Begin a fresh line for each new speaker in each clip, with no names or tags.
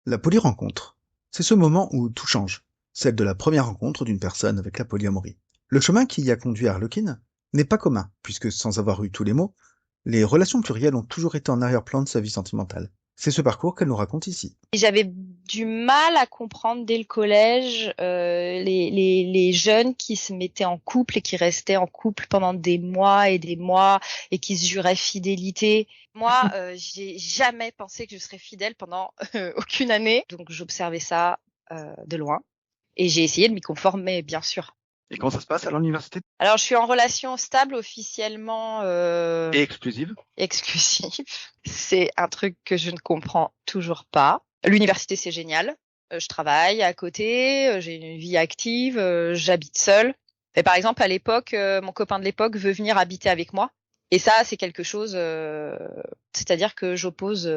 La polyrencontre. C'est ce moment où tout change, celle de la première rencontre d'une personne avec la polyamorie. Le chemin qui y a conduit Harlequin n'est pas commun, puisque sans avoir eu tous les mots, les relations plurielles ont toujours été en arrière-plan de sa vie sentimentale. C'est ce parcours qu'elle nous raconte ici.
Et j'avais du mal à comprendre dès le collège les jeunes qui se mettaient en couple et qui restaient en couple pendant des mois et qui se juraient fidélité. Moi, j'ai jamais pensé que je serais fidèle pendant aucune année, donc j'observais ça de loin et j'ai essayé de m'y conformer, bien sûr.
Et comment ça se passe à l'université?
Alors, je suis en relation stable officiellement
Et exclusive?
exclusive. C'est un truc que je ne comprends toujours pas. L'université, c'est génial. Je travaille à côté, j'ai une vie active, j'habite seule. Et par exemple, à l'époque, mon copain de l'époque veut venir habiter avec moi. Et ça, c'est quelque chose, c'est-à-dire que j'oppose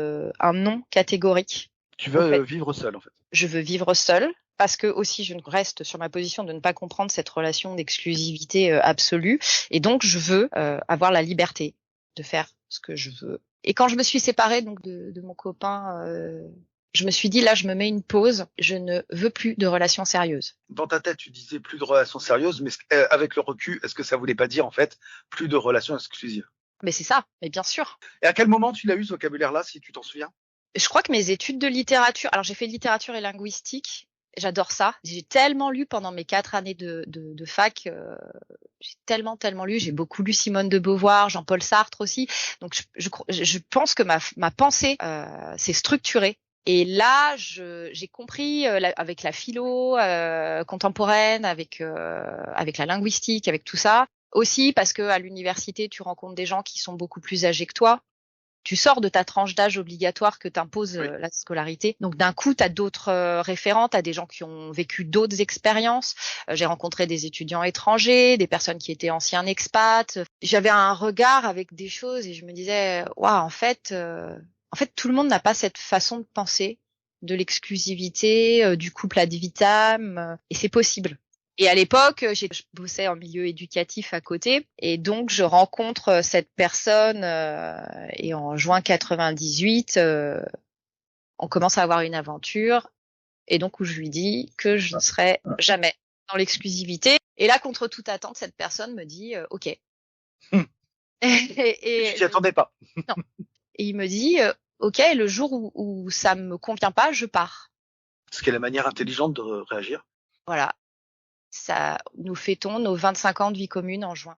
un non catégorique.
Tu
Au
veux
fait,
vivre seul, en fait.
je veux vivre seule parce que aussi je reste sur ma position de ne pas comprendre cette relation d'exclusivité absolue et donc je veux avoir la liberté de faire ce que je veux. Et quand je me suis séparée donc de mon copain, je me suis dit là je me mets une pause, je ne veux plus de relations sérieuses.
Dans ta tête, tu disais plus de relations sérieuses, mais avec le recul, est-ce que ça voulait pas dire, en fait, plus de relations exclusives?
Mais c'est ça, mais bien sûr.
Et à quel moment tu l'as eu, ce vocabulaire-là, si tu t'en souviens?
Je crois que mes études de littérature, alors j'ai fait littérature et linguistique, j'adore ça. J'ai tellement lu pendant mes 4 années de fac, j'ai tellement lu. J'ai beaucoup lu Simone de Beauvoir, Jean-Paul Sartre aussi. Donc je pense que ma pensée s'est structurée. Et là, j'ai compris avec la philo contemporaine, avec la linguistique, avec tout ça. Aussi parce que à l'université, tu rencontres des gens qui sont beaucoup plus âgés que toi. Tu sors de ta tranche d'âge obligatoire que t'impose
Oui.
la scolarité. Donc d'un coup, tu as d'autres référents, tu as des gens qui ont vécu d'autres expériences. J'ai rencontré des étudiants étrangers, des personnes qui étaient anciens expats. J'avais un regard avec des choses et je me disais, waouh, en fait, tout le monde n'a pas cette façon de penser de l'exclusivité, du couple ad vitam, et c'est possible. Et à l'époque, je bossais en milieu éducatif à côté, et donc je rencontre cette personne, et en juin 98, on commence à avoir une aventure, et donc où je lui dis que je ne serai jamais dans l'exclusivité. Et là, contre toute attente, cette personne me dit OK.
Hum. Et tu
Et
t'y attendais pas.
non. Et il me dit OK, le jour où ça me convient pas, je pars.
Ce qui est la manière intelligente de réagir.
Voilà. Ça, nous fêtons nos 25 ans de vie commune en juin.